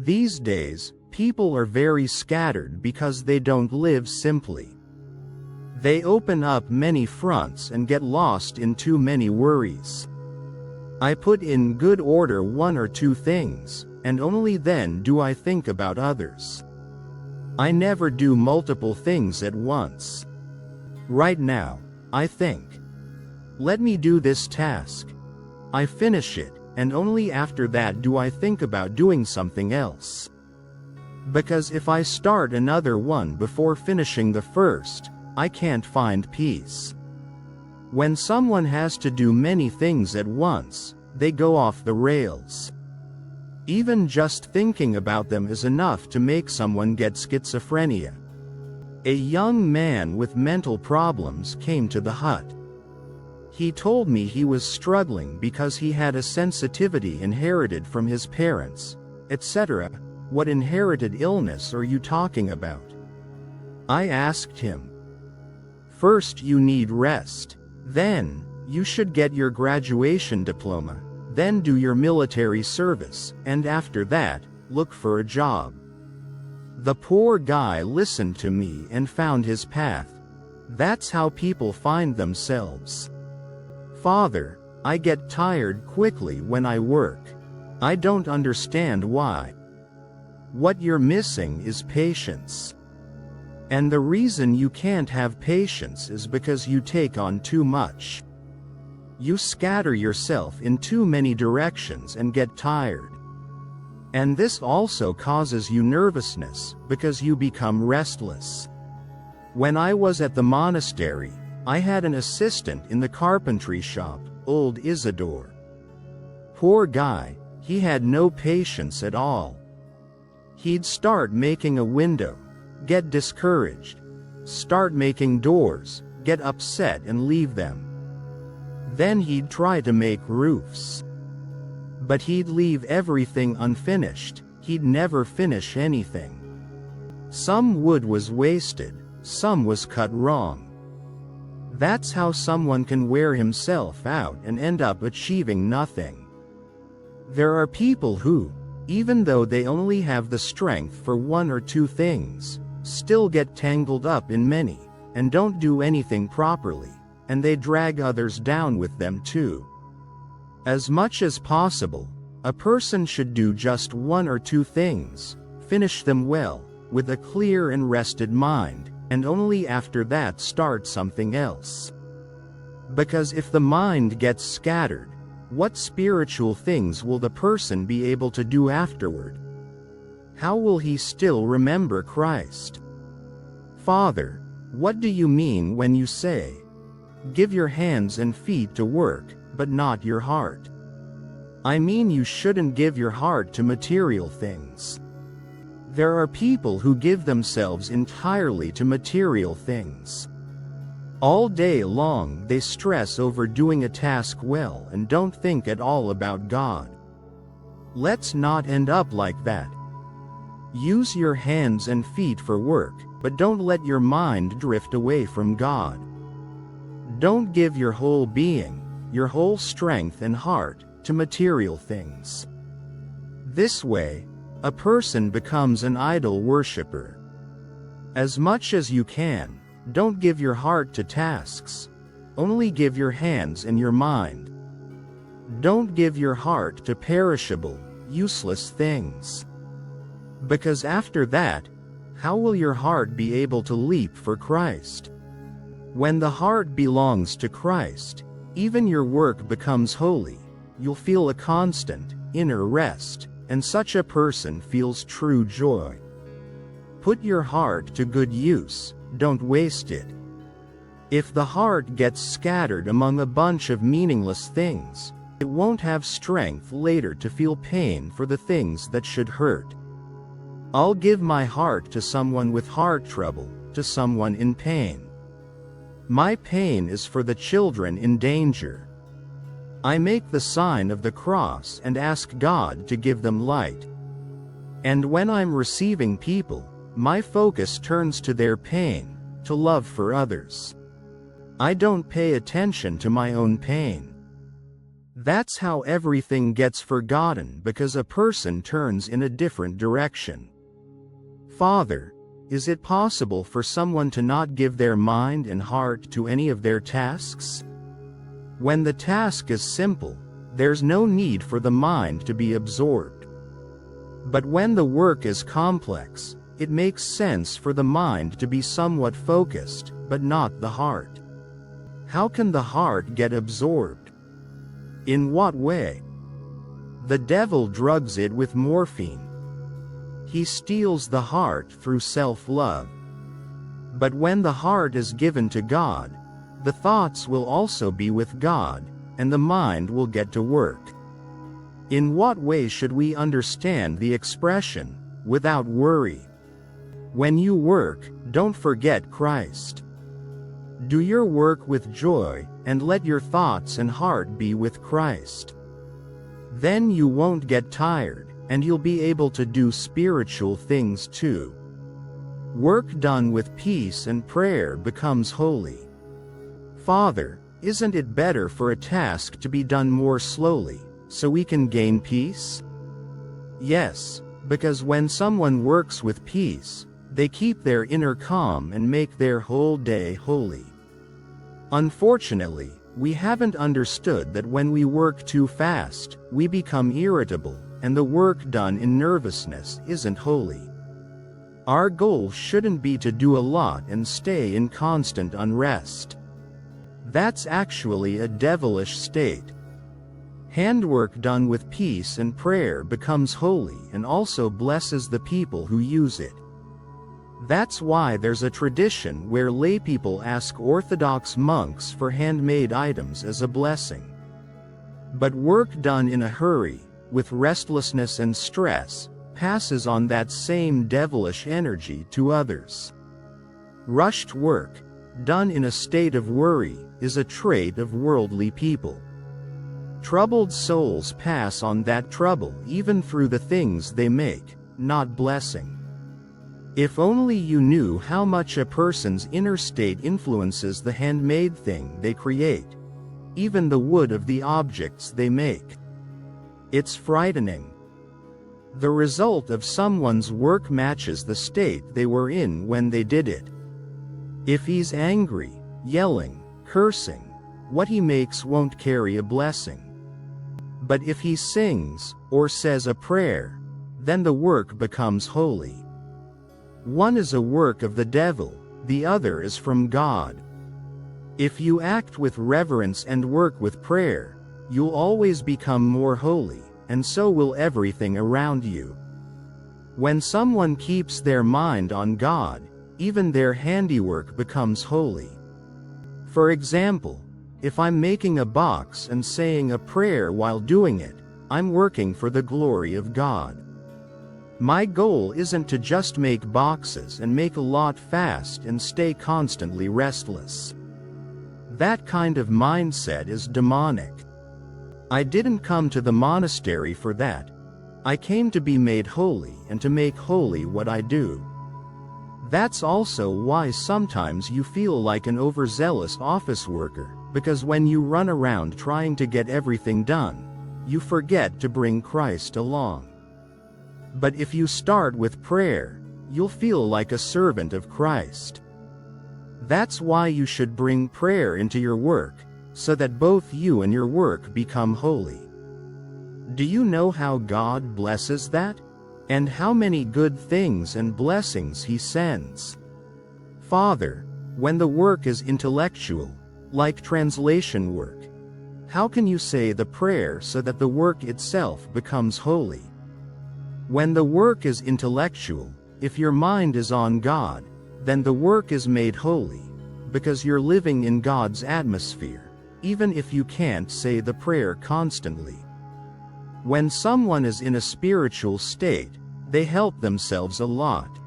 These days, people are very scattered because they don't live simply. They open up many fronts and get lost in too many worries. I put in good order one or two things, and only then do I think about others. I never do multiple things at once. Right now, I think, let me do this task. I finish it, and only after that do I think about doing something else. Because if I start another one before finishing the first, I can't find peace. When someone has to do many things at once, they go off the rails. Even just thinking about them is enough to make someone get schizophrenia. A young man with mental problems came to the hut. He told me he was struggling because he had a sensitivity inherited from his parents, etc. What inherited illness are you talking about? I asked him. First you need rest. Then, you should get your graduation diploma. Then do your military service, and after that, look for a job. The poor guy listened to me and found his path. That's how people find themselves. Father, I get tired quickly when I work. I don't understand why. What you're missing is patience. And the reason you can't have patience is because you take on too much. You scatter yourself in too many directions and get tired. And this also causes you nervousness, because you become restless. When I was at the monastery, I had an assistant in the carpentry shop, old Isidore. Poor guy, he had no patience at all. He'd start making a window, get discouraged. Start making doors, get upset and leave them. Then he'd try to make roofs. But he'd leave everything unfinished, he'd never finish anything. Some wood was wasted, some was cut wrong. That's how someone can wear himself out and end up achieving nothing. There are people who, even though they only have the strength for one or two things, still get tangled up in many, and don't do anything properly, and they drag others down with them too. As much as possible, a person should do just one or two things, finish them well, with a clear and rested mind, and only after that start something else. Because if the mind gets scattered, what spiritual things will the person be able to do afterward? How will he still remember Christ? Father, what do you mean when you say, give your hands and feet to work, but not your heart? I mean you shouldn't give your heart to material things. There are people who give themselves entirely to material things. All day long they stress over doing a task well and don't think at all about God. Let's not end up like that. Use your hands and feet for work, but don't let your mind drift away from God. Don't give your whole being, your whole strength and heart, to material things. This way, a person becomes an idol worshiper. As much as you can, don't give your heart to tasks. Only give your hands and your mind. Don't give your heart to perishable, useless things. Because after that, how will your heart be able to leap for Christ? When the heart belongs to Christ, even your work becomes holy. You'll feel a constant, inner rest, and such a person feels true joy. Put your heart to good use, don't waste it. If the heart gets scattered among a bunch of meaningless things, it won't have strength later to feel pain for the things that should hurt. I'll give my heart to someone with heart trouble, to someone in pain. My pain is for the children in danger. I make the sign of the cross and ask God to give them light. And when I'm receiving people, my focus turns to their pain, to love for others. I don't pay attention to my own pain. That's how everything gets forgotten, because a person turns in a different direction. Father, is it possible for someone to not give their mind and heart to any of their tasks? When the task is simple, there's no need for the mind to be absorbed. But when the work is complex, it makes sense for the mind to be somewhat focused, but not the heart. How can the heart get absorbed? In what way? The devil drugs it with morphine. He steals the heart through self-love. But when the heart is given to God, the thoughts will also be with God, and the mind will get to work. In what way should we understand the expression, without worry? When you work, don't forget Christ. Do your work with joy, and let your thoughts and heart be with Christ. Then you won't get tired, and you'll be able to do spiritual things too. Work done with peace and prayer becomes holy. Father, isn't it better for a task to be done more slowly, so we can gain peace? Yes, because when someone works with peace, they keep their inner calm and make their whole day holy. Unfortunately, we haven't understood that when we work too fast, we become irritable, and the work done in nervousness isn't holy. Our goal shouldn't be to do a lot and stay in constant unrest. That's actually a devilish state. Handwork done with peace and prayer becomes holy and also blesses the people who use it. That's why there's a tradition where laypeople ask Orthodox monks for handmade items as a blessing. But work done in a hurry, with restlessness and stress, passes on that same devilish energy to others. Rushed work, done in a state of worry, is a trait of worldly people. Troubled souls pass on that trouble even through the things they make, not blessing. If only you knew how much a person's inner state influences the handmade thing they create, even the wood of the objects they make. It's frightening. The result of someone's work matches the state they were in when they did it. If he's angry, yelling, cursing, what he makes won't carry a blessing. But if he sings, or says a prayer, then the work becomes holy. One is a work of the devil, the other is from God. If you act with reverence and work with prayer, you'll always become more holy, and so will everything around you. When someone keeps their mind on God, even their handiwork becomes holy. For example, if I'm making a box and saying a prayer while doing it, I'm working for the glory of God. My goal isn't to just make boxes and make a lot fast and stay constantly restless. That kind of mindset is demonic. I didn't come to the monastery for that. I came to be made holy and to make holy what I do. That's also why sometimes you feel like an overzealous office worker, because when you run around trying to get everything done, you forget to bring Christ along. But if you start with prayer, you'll feel like a servant of Christ. That's why you should bring prayer into your work, so that both you and your work become holy. Do you know how God blesses that? And how many good things and blessings He sends? Father, when the work is intellectual, like translation work, how can you say the prayer so that the work itself becomes holy? When the work is intellectual, if your mind is on God, then the work is made holy, because you're living in God's atmosphere, even if you can't say the prayer constantly. When someone is in a spiritual state, they help themselves a lot.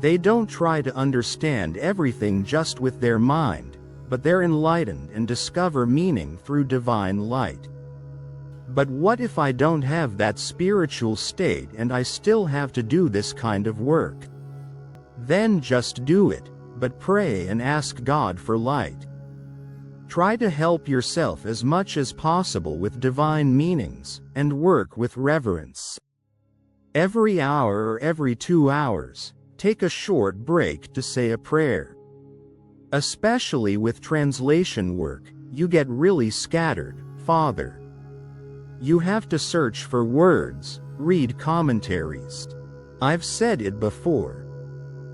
They don't try to understand everything just with their mind, but they're enlightened and discover meaning through divine light. But what if I don't have that spiritual state and I still have to do this kind of work? Then just do it, but pray and ask God for light. Try to help yourself as much as possible with divine meanings, and work with reverence. Every hour or every 2 hours, take a short break to say a prayer. Especially with translation work, you get really scattered, Father. You have to search for words, read commentaries. I've said it before.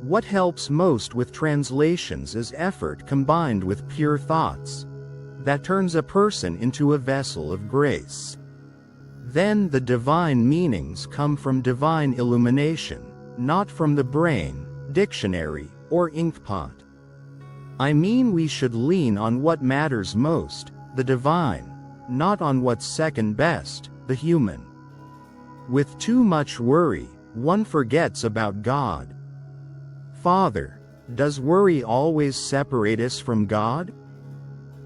What helps most with translations is effort combined with pure thoughts. That turns a person into a vessel of grace. Then the divine meanings come from divine illumination, not from the brain, dictionary, or inkpot. I mean, we should lean on what matters most, the divine, not on what's second best, the human. With too much worry, one forgets about God. Father, does worry always separate us from God?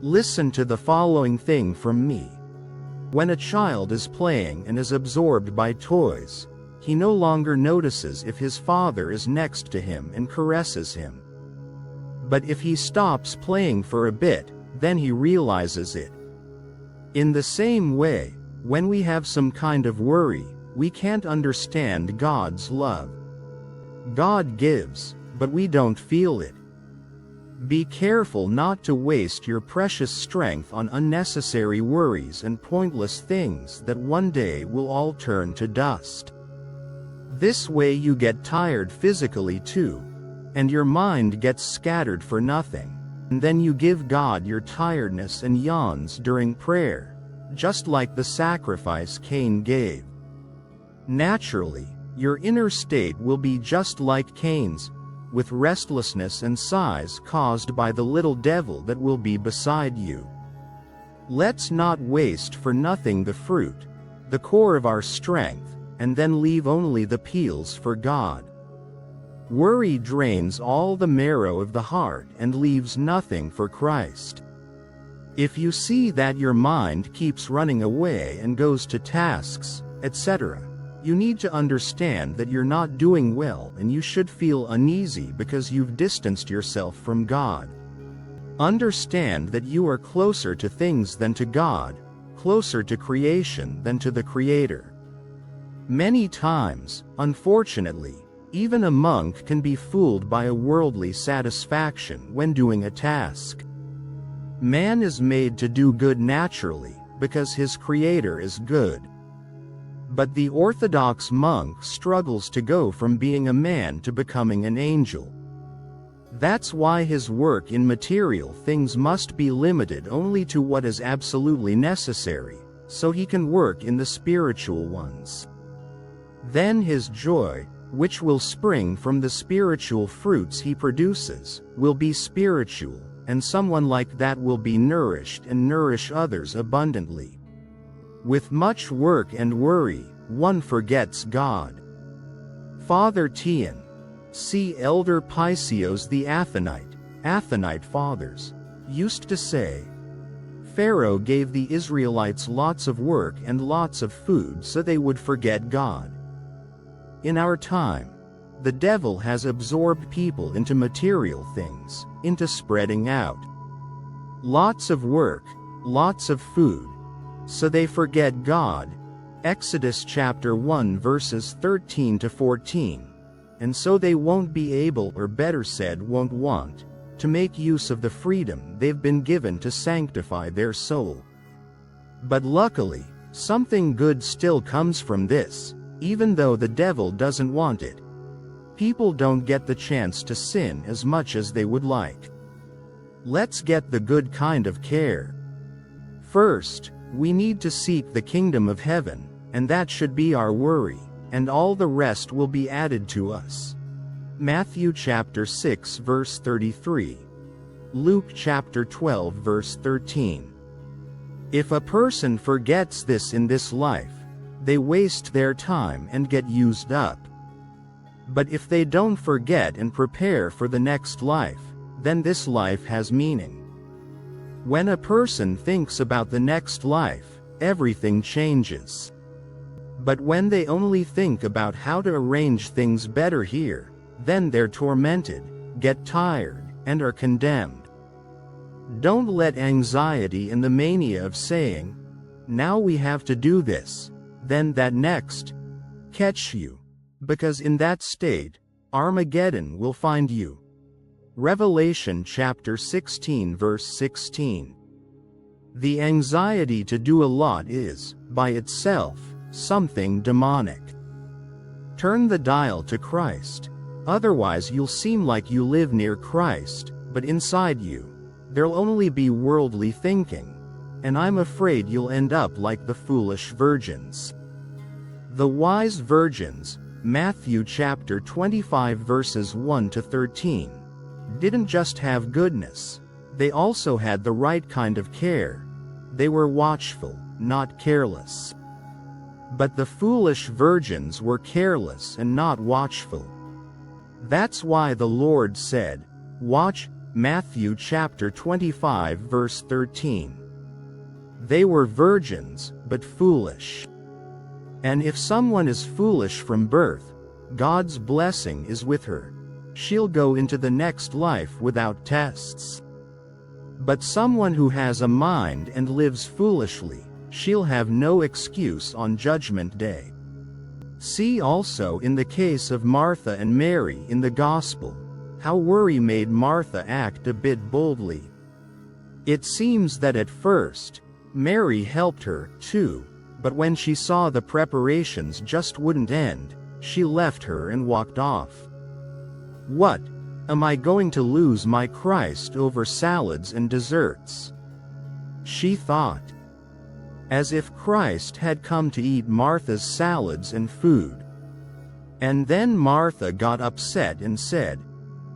Listen to the following thing from me. When a child is playing and is absorbed by toys, he no longer notices if his father is next to him and caresses him. But if he stops playing for a bit, then he realizes it. In the same way, when we have some kind of worry, we can't understand God's love. God gives, but we don't feel it. Be careful not to waste your precious strength on unnecessary worries and pointless things that one day will all turn to dust. This way you get tired physically too, and your mind gets scattered for nothing, and then you give God your tiredness and yawns during prayer, just like the sacrifice Cain gave. Naturally, your inner state will be just like Cain's, with restlessness and sighs caused by the little devil that will be beside you. Let's not waste for nothing the fruit, the core of our strength, and then leave only the peels for God. Worry drains all the marrow of the heart and leaves nothing for Christ. If you see that your mind keeps running away and goes to tasks, etc., you need to understand that you're not doing well, and you should feel uneasy because you've distanced yourself from God. Understand that you are closer to things than to God, closer to creation than to the Creator. Many times, unfortunately, even a monk can be fooled by a worldly satisfaction when doing a task. Man is made to do good naturally, because his Creator is good. But the Orthodox monk struggles to go from being a man to becoming an angel. That's why his work in material things must be limited only to what is absolutely necessary, so he can work in the spiritual ones. Then his joy, which will spring from the spiritual fruits he produces, will be spiritual, and someone like that will be nourished and nourish others abundantly. With much work and worry, one forgets God. Father Tian, see Elder Paisios the Athonite fathers, used to say, Pharaoh gave the Israelites lots of work and lots of food so they would forget God. In our time, the devil has absorbed people into material things, into spreading out. Lots of work, lots of food, so they forget God. Exodus chapter 1 verses 13 to 14. And so they won't be able, or better said won't want, to make use of the freedom they've been given to sanctify their soul. But luckily, something good still comes from this, even though the devil doesn't want it. People don't get the chance to sin as much as they would like. Let's get the good kind of care. First, we need to seek the kingdom of heaven, and that should be our worry, and all the rest will be added to us. Matthew chapter 6 verse 33. Luke chapter 12 verse 13. If a person forgets this in this life, they waste their time and get used up. But if they don't forget and prepare for the next life, then this life has meaning. When a person thinks about the next life, everything changes. But when they only think about how to arrange things better here, then they're tormented, get tired, and are condemned. Don't let anxiety and the mania of saying, "Now we have to do this, then that next," catch you, because in that state, Armageddon will find you. Revelation chapter 16 verse 16. The anxiety to do a lot is, by itself, something demonic. Turn the dial to Christ. Otherwise you'll seem like you live near Christ, but inside you, there'll only be worldly thinking, and I'm afraid you'll end up like the foolish virgins. The wise virgins, Matthew chapter 25 verses 1 to 13, didn't just have goodness, they also had the right kind of care. They were watchful, not careless. But the foolish virgins were careless and not watchful. That's why the Lord said, "Watch," Matthew chapter 25 verse 13. They were virgins, but foolish. And if someone is foolish from birth, God's blessing is with her. She'll go into the next life without tests. But someone who has a mind and lives foolishly, she'll have no excuse on Judgment Day. See also in the case of Martha and Mary in the Gospel, how worry made Martha act a bit boldly. It seems that at first, Mary helped her, too, but when she saw the preparations just wouldn't end, she left her and walked off. What? Am I going to lose my Christ over salads and desserts? She thought. As if Christ had come to eat Martha's salads and food. And then Martha got upset and said,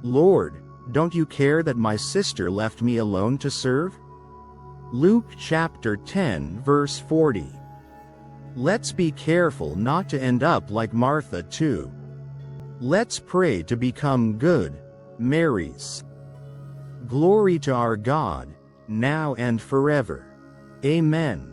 "Lord, don't you care that my sister left me alone to serve?" Luke chapter 10 verse 40. Let's be careful not to end up like Martha too. Let's pray to become good Marys. Glory to our God, now and forever. Amen.